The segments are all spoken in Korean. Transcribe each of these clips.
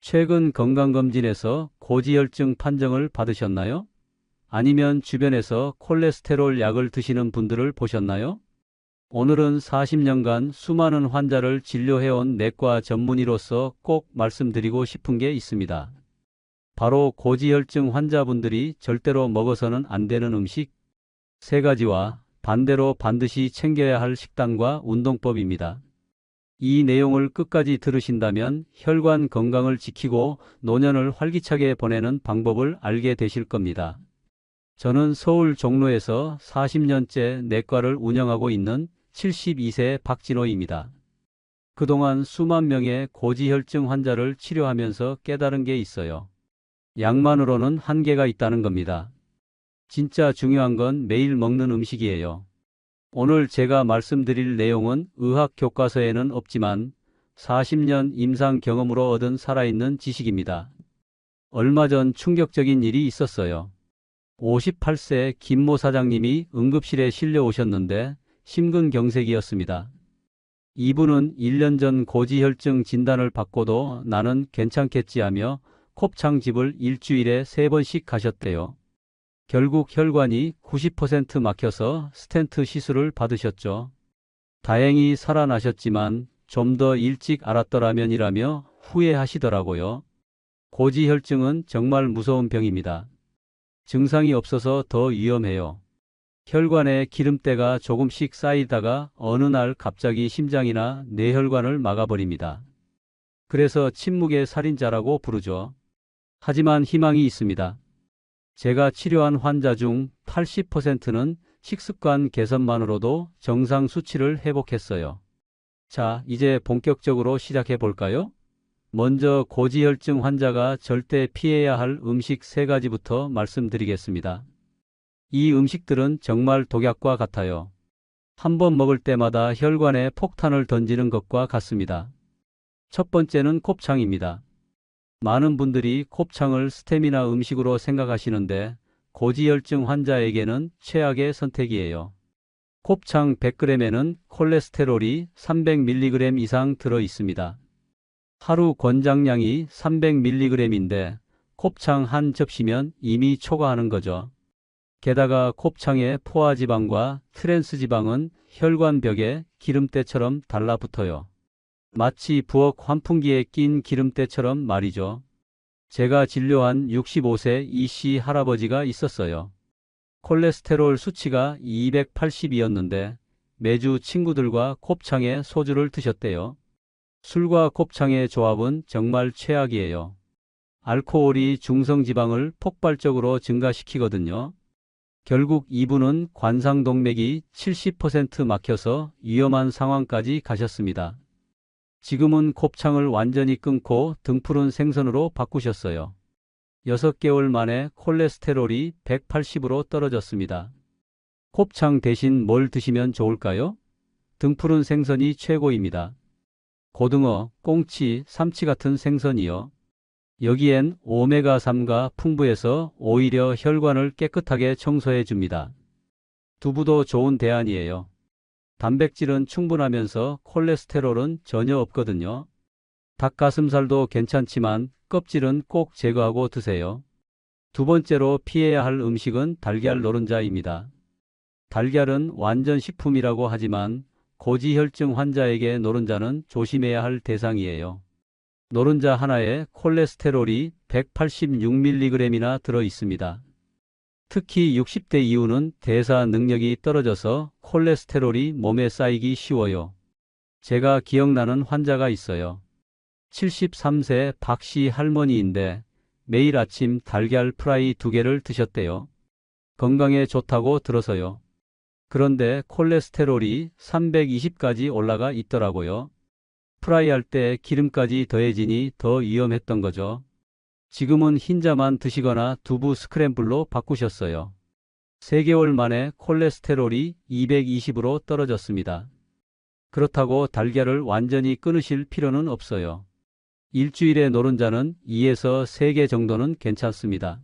최근 건강검진에서 고지혈증 판정을 받으셨나요? 아니면 주변에서 콜레스테롤 약을 드시는 분들을 보셨나요? 오늘은 40년간 수많은 환자를 진료해온 내과 전문의로서 꼭 말씀드리고 싶은 게 있습니다. 바로 고지혈증 환자분들이 절대로 먹어서는 안 되는 음식 세 가지와 반대로 반드시 챙겨야 할 식단과 운동법입니다. 이 내용을 끝까지 들으신다면 혈관 건강을 지키고 노년을 활기차게 보내는 방법을 알게 되실 겁니다. 저는 서울 종로에서 40년째 내과를 운영하고 있는 72세 박진호입니다. 그동안 수만 명의 고지혈증 환자를 치료하면서 깨달은 게 있어요. 약만으로는 한계가 있다는 겁니다. 진짜 중요한 건 매일 먹는 음식이에요. 오늘 제가 말씀드릴 내용은 의학 교과서에는 없지만 40년 임상 경험으로 얻은 살아있는 지식입니다. 얼마 전 충격적인 일이 있었어요. 58세 김모 사장님이 응급실에 실려 오셨는데 심근경색이었습니다. 이분은 1년 전 고지혈증 진단을 받고도 나는 괜찮겠지 하며 곱창집을 일주일에 3번씩 가셨대요. 결국 혈관이 90% 막혀서 스텐트 시술을 받으셨죠. 다행히 살아나셨지만 좀 더 일찍 알았더라면이라며 후회하시더라고요. 고지혈증은 정말 무서운 병입니다. 증상이 없어서 더 위험해요. 혈관에 기름때가 조금씩 쌓이다가 어느 날 갑자기 심장이나 뇌혈관을 막아버립니다. 그래서 침묵의 살인자라고 부르죠. 하지만 희망이 있습니다. 제가 치료한 환자 중 80%는 식습관 개선만으로도 정상 수치를 회복했어요. 자, 이제 본격적으로 시작해 볼까요? 먼저 고지혈증 환자가 절대 피해야 할 음식 3가지부터 말씀드리겠습니다. 이 음식들은 정말 독약과 같아요. 한 번 먹을 때마다 혈관에 폭탄을 던지는 것과 같습니다. 첫 번째는 곱창입니다. 많은 분들이 곱창을 스테미나 음식으로 생각하시는데 고지혈증 환자에게는 최악의 선택이에요. 곱창 100g에는 콜레스테롤이 300mg 이상 들어 있습니다. 하루 권장량이 300mg인데 곱창 한 접시면 이미 초과하는 거죠. 게다가 곱창의 포화지방과 트랜스지방은 혈관벽에 기름때처럼 달라붙어요. 마치 부엌 환풍기에 낀 기름때처럼 말이죠. 제가 진료한 65세 이씨 할아버지가 있었어요. 콜레스테롤 수치가 280이었는데 매주 친구들과 곱창에 소주를 드셨대요. 술과 곱창의 조합은 정말 최악이에요. 알코올이 중성지방을 폭발적으로 증가시키거든요. 결국 이분은 관상동맥이 70% 막혀서 위험한 상황까지 가셨습니다. 지금은 곱창을 완전히 끊고 등푸른 생선으로 바꾸셨어요. 6개월 만에 콜레스테롤이 180으로 떨어졌습니다. 곱창 대신 뭘 드시면 좋을까요? 등푸른 생선이 최고입니다. 고등어, 꽁치, 삼치 같은 생선이요. 여기엔 오메가3가 풍부해서 오히려 혈관을 깨끗하게 청소해 줍니다. 두부도 좋은 대안이에요. 단백질은 충분하면서 콜레스테롤은 전혀 없거든요. 닭가슴살도 괜찮지만 껍질은 꼭 제거하고 드세요. 두 번째로 피해야 할 음식은 달걀 노른자입니다. 달걀은 완전 식품이라고 하지만 고지혈증 환자에게 노른자는 조심해야 할 대상이에요. 노른자 하나에 콜레스테롤이 186mg이나 들어 있습니다. 특히 60대 이후는 대사 능력이 떨어져서 콜레스테롤이 몸에 쌓이기 쉬워요. 제가 기억나는 환자가 있어요. 73세 박씨 할머니인데 매일 아침 달걀 프라이 2개를 드셨대요. 건강에 좋다고 들어서요. 그런데 콜레스테롤이 320까지 올라가 있더라고요. 프라이할 때 기름까지 더해지니 더 위험했던 거죠. 지금은 흰자만 드시거나 두부 스크램블로 바꾸셨어요. 3개월 만에 콜레스테롤이 220으로 떨어졌습니다. 그렇다고 달걀을 완전히 끊으실 필요는 없어요. 일주일에 노른자는 2에서 3개 정도는 괜찮습니다.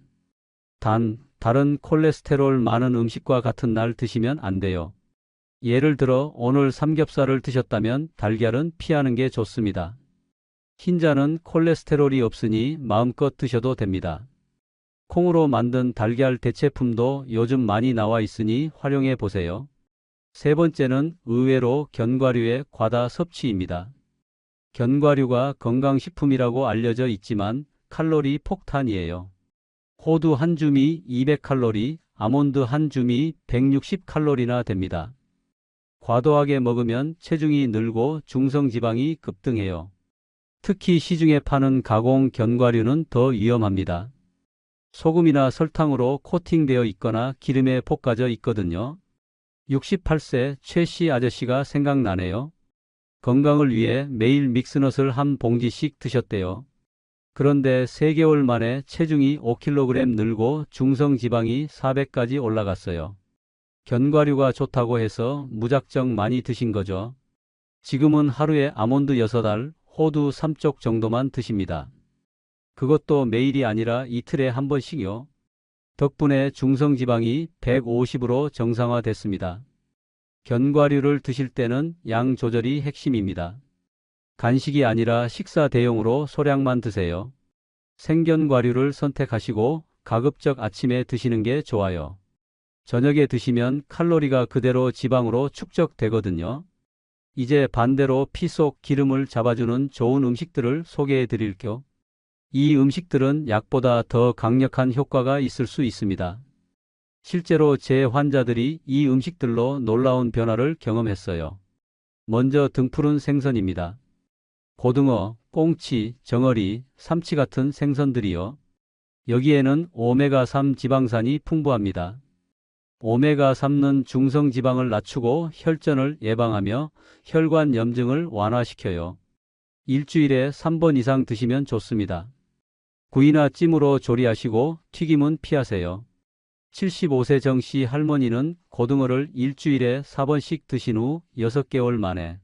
단, 다른 콜레스테롤 많은 음식과 같은 날 드시면 안 돼요. 예를 들어 오늘 삼겹살을 드셨다면 달걀은 피하는 게 좋습니다. 흰자는 콜레스테롤이 없으니 마음껏 드셔도 됩니다. 콩으로 만든 달걀 대체품도 요즘 많이 나와 있으니 활용해 보세요. 세 번째는 의외로 견과류의 과다 섭취입니다. 견과류가 건강식품이라고 알려져 있지만 칼로리 폭탄이에요. 호두 한 줌이 200칼로리, 아몬드 한 줌이 160칼로리나 됩니다. 과도하게 먹으면 체중이 늘고 중성지방이 급등해요. 특히 시중에 파는 가공 견과류는 더 위험합니다. 소금이나 설탕으로 코팅되어 있거나 기름에 볶아져 있거든요. 68세 최 씨 아저씨가 생각나네요. 건강을 위해 매일 믹스넛을 한 봉지씩 드셨대요. 그런데 3개월 만에 체중이 5kg 늘고 중성지방이 400까지 올라갔어요. 견과류가 좋다고 해서 무작정 많이 드신 거죠. 지금은 하루에 아몬드 6알, 호두 3쪽 정도만 드십니다. 그것도 매일이 아니라 이틀에 한 번씩요. 덕분에 중성지방이 150으로 정상화됐습니다. 견과류를 드실 때는 양 조절이 핵심입니다. 간식이 아니라 식사 대용으로 소량만 드세요. 생견과류를 선택하시고 가급적 아침에 드시는 게 좋아요. 저녁에 드시면 칼로리가 그대로 지방으로 축적되거든요. 이제 반대로 피 속 기름을 잡아주는 좋은 음식들을 소개해 드릴게요. 이 음식들은 약보다 더 강력한 효과가 있을 수 있습니다. 실제로 제 환자들이 이 음식들로 놀라운 변화를 경험했어요. 먼저 등푸른 생선입니다. 고등어, 꽁치, 정어리, 삼치 같은 생선들이요. 여기에는 오메가3 지방산이 풍부합니다. 오메가3는 중성지방을 낮추고 혈전을 예방하며 혈관 염증을 완화시켜요. 일주일에 3번 이상 드시면 좋습니다. 구이나 찜으로 조리하시고 튀김은 피하세요. 75세 정씨 할머니는 고등어를 일주일에 4번씩 드신 후 6개월 만에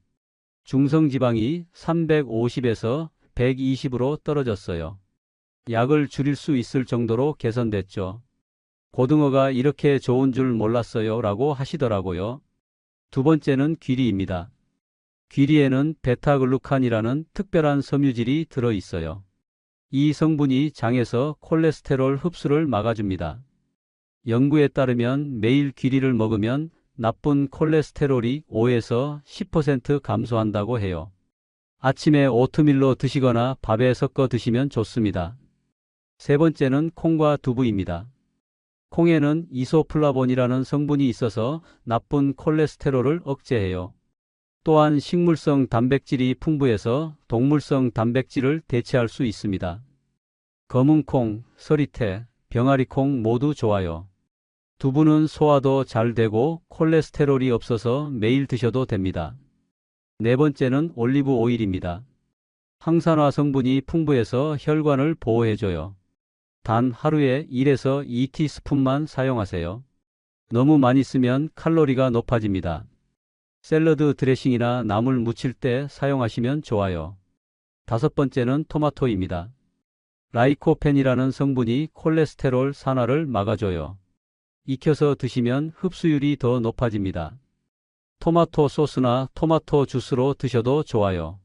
중성지방이 350에서 120으로 떨어졌어요. 약을 줄일 수 있을 정도로 개선됐죠. 고등어가 이렇게 좋은 줄 몰랐어요 라고 하시더라고요. 두 번째는 귀리입니다. 귀리에는 베타글루칸이라는 특별한 섬유질이 들어있어요. 이 성분이 장에서 콜레스테롤 흡수를 막아줍니다. 연구에 따르면 매일 귀리를 먹으면 나쁜 콜레스테롤이 5에서 10% 감소한다고 해요. 아침에 오트밀로 드시거나 밥에 섞어 드시면 좋습니다. 세 번째는 콩과 두부입니다. 콩에는 이소플라본이라는 성분이 있어서 나쁜 콜레스테롤을 억제해요. 또한 식물성 단백질이 풍부해서 동물성 단백질을 대체할 수 있습니다. 검은콩, 서리태, 병아리콩 모두 좋아요. 두부는 소화도 잘 되고 콜레스테롤이 없어서 매일 드셔도 됩니다. 네 번째는 올리브 오일입니다. 항산화 성분이 풍부해서 혈관을 보호해줘요. 단 하루에 1에서 2티스푼만 사용하세요. 너무 많이 쓰면 칼로리가 높아집니다. 샐러드 드레싱이나 나물 무칠 때 사용하시면 좋아요. 다섯 번째는 토마토입니다. 라이코펜이라는 성분이 콜레스테롤 산화를 막아줘요. 익혀서 드시면 흡수율이 더 높아집니다. 토마토 소스나 토마토 주스로 드셔도 좋아요.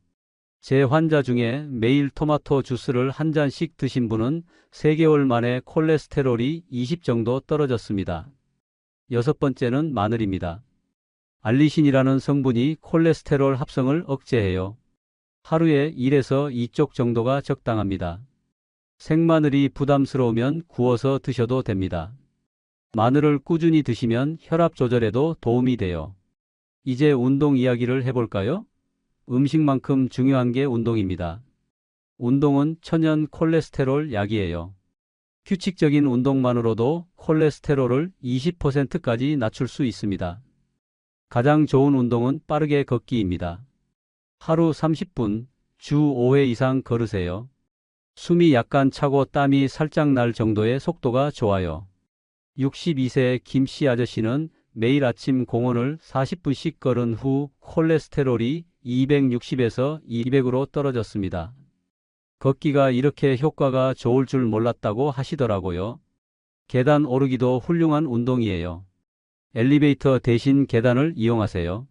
제 환자 중에 매일 토마토 주스를 한 잔씩 드신 분은 3개월 만에 콜레스테롤이 20 정도 떨어졌습니다. 여섯 번째는 마늘입니다. 알리신이라는 성분이 콜레스테롤 합성을 억제해요. 하루에 1에서 2쪽 정도가 적당합니다. 생마늘이 부담스러우면 구워서 드셔도 됩니다. 마늘을 꾸준히 드시면 혈압 조절에도 도움이 돼요. 이제 운동 이야기를 해볼까요? 음식만큼 중요한 게 운동입니다. 운동은 천연 콜레스테롤 약이에요. 규칙적인 운동만으로도 콜레스테롤을 20%까지 낮출 수 있습니다. 가장 좋은 운동은 빠르게 걷기입니다. 하루 30분, 주 5회 이상 걸으세요. 숨이 약간 차고 땀이 살짝 날 정도의 속도가 좋아요. 62세 김씨 아저씨는 매일 아침 공원을 40분씩 걸은 후 콜레스테롤이 260에서 200으로 떨어졌습니다. 걷기가 이렇게 효과가 좋을 줄 몰랐다고 하시더라고요. 계단 오르기도 훌륭한 운동이에요. 엘리베이터 대신 계단을 이용하세요.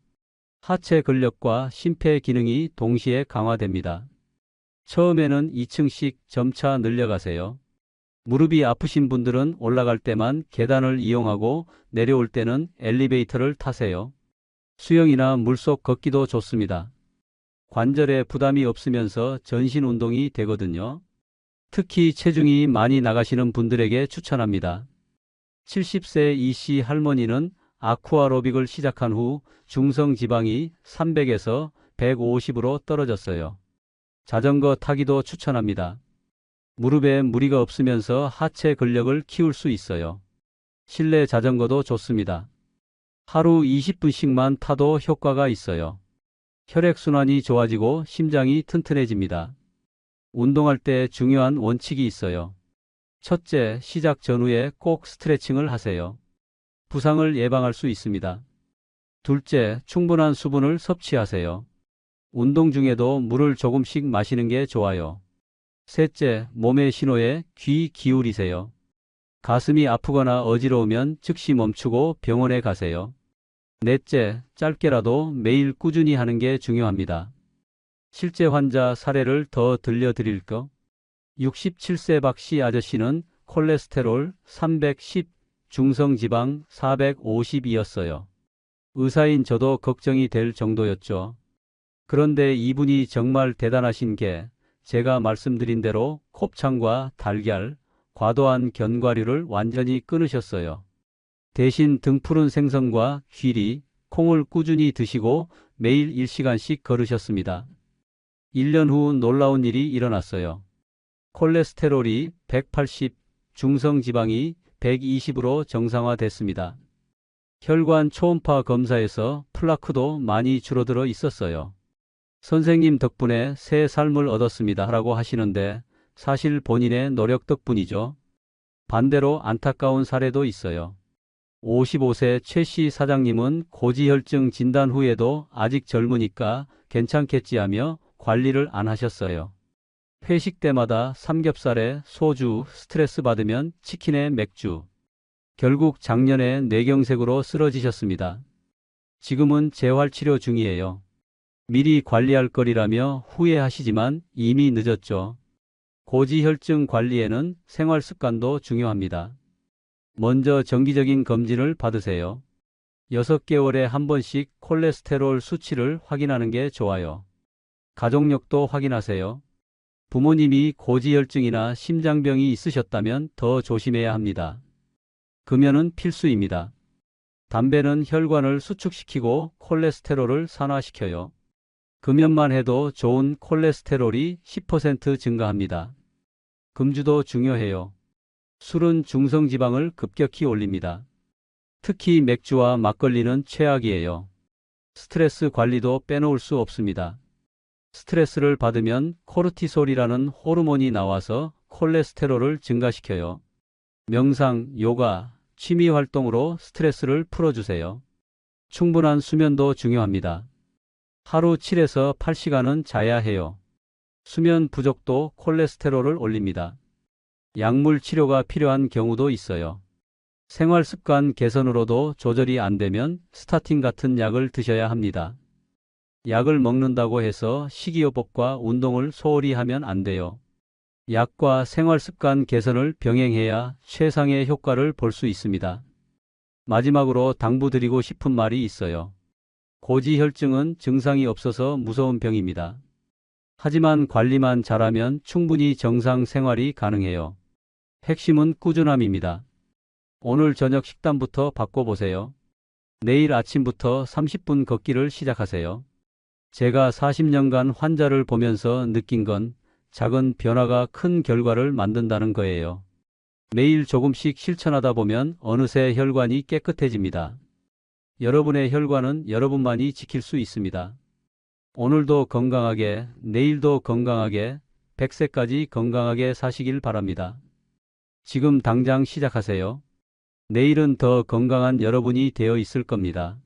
하체 근력과 심폐 기능이 동시에 강화됩니다. 처음에는 2층씩 점차 늘려가세요. 무릎이 아프신 분들은 올라갈 때만 계단을 이용하고 내려올 때는 엘리베이터를 타세요. 수영이나 물속 걷기도 좋습니다. 관절에 부담이 없으면서 전신 운동이 되거든요. 특히 체중이 많이 나가시는 분들에게 추천합니다. 70세 이씨 할머니는 아쿠아로빅을 시작한 후 중성 지방이 300에서 150으로 떨어졌어요. 자전거 타기도 추천합니다. 무릎에 무리가 없으면서 하체 근력을 키울 수 있어요. 실내 자전거도 좋습니다. 하루 20분씩만 타도 효과가 있어요. 혈액순환이 좋아지고 심장이 튼튼해집니다. 운동할 때 중요한 원칙이 있어요. 첫째, 시작 전후에 꼭 스트레칭을 하세요. 부상을 예방할 수 있습니다. 둘째, 충분한 수분을 섭취하세요. 운동 중에도 물을 조금씩 마시는 게 좋아요. 셋째, 몸의 신호에 귀 기울이세요. 가슴이 아프거나 어지러우면 즉시 멈추고 병원에 가세요. 넷째, 짧게라도 매일 꾸준히 하는 게 중요합니다. 실제 환자 사례를 더 들려드릴까? 67세 박씨 아저씨는 콜레스테롤 310, 중성지방 450이었어요. 의사인 저도 걱정이 될 정도였죠. 그런데 이분이 정말 대단하신 게 제가 말씀드린 대로 곱창과 달걀, 과도한 견과류를 완전히 끊으셨어요. 대신 등푸른 생선과 귀리, 콩을 꾸준히 드시고 매일 1시간씩 걸으셨습니다. 1년 후 놀라운 일이 일어났어요. 콜레스테롤이 180, 중성지방이 120으로 정상화됐습니다. 혈관 초음파 검사에서 플라크도 많이 줄어들어 있었어요. 선생님 덕분에 새 삶을 얻었습니다 라고 하시는데 사실 본인의 노력 덕분이죠. 반대로 안타까운 사례도 있어요. 55세 최씨 사장님은 고지혈증 진단 후에도 아직 젊으니까 괜찮겠지 하며 관리를 안 하셨어요. 회식 때마다 삼겹살에 소주, 스트레스 받으면 치킨에 맥주. 결국 작년에 뇌경색으로 쓰러지셨습니다. 지금은 재활치료 중이에요. 미리 관리할 거리라며 후회하시지만 이미 늦었죠. 고지혈증 관리에는 생활습관도 중요합니다. 먼저 정기적인 검진을 받으세요. 6개월에 한 번씩 콜레스테롤 수치를 확인하는 게 좋아요. 가족력도 확인하세요. 부모님이 고지혈증이나 심장병이 있으셨다면 더 조심해야 합니다. 금연은 필수입니다. 담배는 혈관을 수축시키고 콜레스테롤을 산화시켜요. 금연만 해도 좋은 콜레스테롤이 10% 증가합니다. 금주도 중요해요. 술은 중성지방을 급격히 올립니다. 특히 맥주와 막걸리는 최악이에요. 스트레스 관리도 빼놓을 수 없습니다. 스트레스를 받으면 코르티솔이라는 호르몬이 나와서 콜레스테롤을 증가시켜요. 명상, 요가, 취미 활동으로 스트레스를 풀어주세요. 충분한 수면도 중요합니다. 하루 7에서 8시간은 자야 해요. 수면 부족도 콜레스테롤을 올립니다. 약물 치료가 필요한 경우도 있어요. 생활 습관 개선으로도 조절이 안 되면 스타틴 같은 약을 드셔야 합니다. 약을 먹는다고 해서 식이요법과 운동을 소홀히 하면 안 돼요. 약과 생활 습관 개선을 병행해야 최상의 효과를 볼 수 있습니다. 마지막으로 당부드리고 싶은 말이 있어요. 고지혈증은 증상이 없어서 무서운 병입니다. 하지만 관리만 잘하면 충분히 정상 생활이 가능해요. 핵심은 꾸준함입니다. 오늘 저녁 식단부터 바꿔보세요. 내일 아침부터 30분 걷기를 시작하세요. 제가 40년간 환자를 보면서 느낀 건 작은 변화가 큰 결과를 만든다는 거예요. 매일 조금씩 실천하다 보면 어느새 혈관이 깨끗해집니다. 여러분의 혈관은 여러분만이 지킬 수 있습니다. 오늘도 건강하게, 내일도 건강하게, 100세까지 건강하게 사시길 바랍니다. 지금 당장 시작하세요. 내일은 더 건강한 여러분이 되어 있을 겁니다.